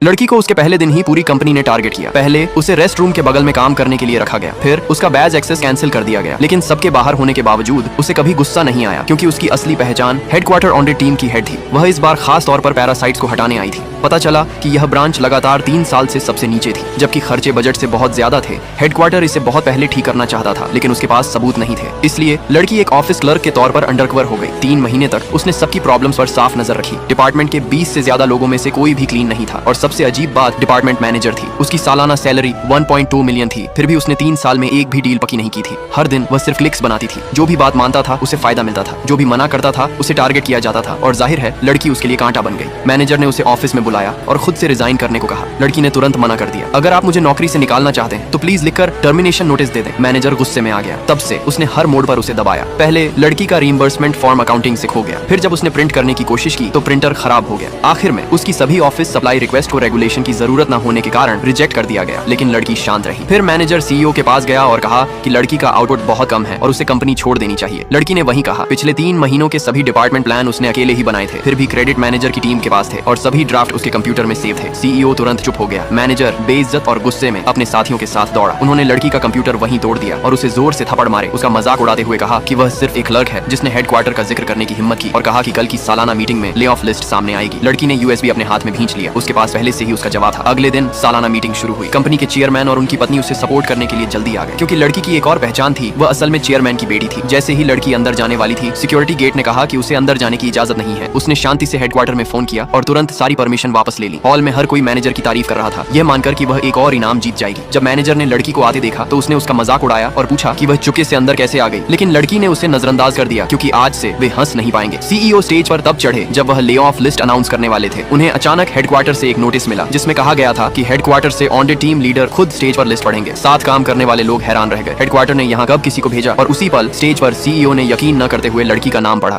लड़की को उसके पहले दिन ही पूरी कंपनी ने टारगेट किया। पहले उसे रेस्ट रूम के बगल में काम करने के लिए रखा गया, फिर उसका बैज एक्सेस कैंसिल कर दिया गया। लेकिन सबके बाहर होने के बावजूद उसे कभी गुस्सा नहीं आया, क्योंकि उसकी असली पहचान हेडक्वार्टर ऑडिट टीम की हेड थी। वह इस बार खास तौर पर पैरासाइट्स को हटाने आई थी। पता चला कि यह ब्रांच लगातार 3 साल से सबसे नीचे थी, जबकि खर्चे बजट से बहुत ज्यादा थे। हेडक्वार्टर इसे बहुत पहले ठीक करना चाहता था, लेकिन उसके पास सबूत नहीं थे। इसलिए लड़की एक ऑफिस क्लर्क के तौर पर अंडरकवर हो गई। 3 महीने तक उसने सबकी प्रॉब्लम्स पर साफ नजर रखी। डिपार्टमेंट के 20 से ज्यादा लोगों में से कोई भी क्लीन नहीं था, और सबसे अजीब बात डिपार्टमेंट मैनेजर थी। उसकी सालाना सैलरी 1.2 मिलियन थी, फिर भी उसने 3 साल में एक भी डील पक्की नहीं की थी। हर दिन वह सिर्फ क्लिक्स बनाती थी। जो भी बात मानता था उसे फायदा मिलता था, जो भी मना करता था उसे टारगेट किया जाता था, और जाहिर है लड़की उसके लिए कांटा बन गई। मैनेजर ने उसे ऑफिस में बुलाया और खुद से रिजाइन करने को कहा। लड़की ने तुरंत मना कर दिया। अगर आप मुझे नौकरी से निकालना चाहते हैं तो प्लीज लिखकर टर्मिनेशन नोटिस दे दें। मैनेजर गुस्से में आ गया। तब से उसने हर मोड़ पर उसे दबाया। पहले लड़की का रीइंबर्समेंट फॉर्म अकाउंटिंग से खो गया, फिर जब उसने प्रिंट करने की कोशिश की तो प्रिंटर खराब हो गया। आखिर में उसकी सभी ऑफिस सप्लाई रिक्वेस्ट को रेगुलेशन की जरूरत न होने के कारण रिजेक्ट कर दिया गया, लेकिन लड़की शांत रही। फिर मैनेजर सीईओ के पास गया और कहा कि लड़की का आउटपुट बहुत कम है और उसे कंपनी छोड़ देनी चाहिए। लड़की ने वही कहा। पिछले 3 महीनों के सभी डिपार्टमेंट प्लान उसने अकेले ही बनाए थे, फिर भी क्रेडिट मैनेजर की टीम के पास थे और सभी ड्राफ्ट उसके कंप्यूटर में सेव थे। सीईओ तुरंत चुप हो गया। मैनेजर बेइज्जत और गुस्से में अपने साथियों के साथ दौड़ा। उन्होंने लड़की का कंप्यूटर वहीं तोड़ दिया और उसे जोर से थप्पड़ मारे। उसका मजाक उड़ाते हुए कहा कि वह सिर्फ एक क्लर्क है जिसने हेडक्वार्टर का जिक्र करने की हिम्मत की, और कहा कि कल की सालाना मीटिंग में ले ऑफ लिस्ट सामने आएगी। लड़की ने यूएसबी अपने हाथ में खींच लिया। उसके पास पहले से ही उसका जवाब था। अगले दिन सालाना मीटिंग शुरू हुई। कंपनी के चेयरमैन और उनकी पत्नी उसे सपोर्ट करने के लिए जल्दी आ गए, क्योंकि लड़की की एक और पहचान थी। वह असल में चेयरमैन की बेटी थी। जैसे ही लड़की अंदर जाने वाली थी, सिक्योरिटी गेट ने कहा कि उसे अंदर जाने की इजाजत नहीं है। उसने शांति से हेडक्वार्टर में फोन किया और तुरंत सारी परमिशन वापस ले ली। हॉल में हर कोई मैनेजर की तारीफ कर रहा था, यह मानकर कि वह एक और इनाम जीत जाएगी। जब मैनेजर ने लड़की को आते देखा तो उसने उसका मजाक उड़ाया और पूछा कि वह चुपके से अंदर कैसे आ गई, लेकिन लड़की ने उसे नजरअंदाज कर दिया, क्योंकि आज से वे हंस नहीं पाएंगे। सीईओ स्टेज पर तब चढ़े जब वह ले ऑफ लिस्ट अनाउंस करने वाले थे। उन्हें अचानक हेडक्वार्टर से एक नोटिस मिला, जिसमें कहा गया था कि हेडक्वार्टर से ऑडिट टीम लीडर खुद स्टेज पर लिस्ट पढ़ेंगे। साथ काम करने वाले लोग हैरान रह गए। हेडक्वार्टर ने यहाँ कब किसी को भेजा, और उसी पल स्टेज पर सीईओ ने यकीन न करते हुए लड़की का नाम पढ़ा।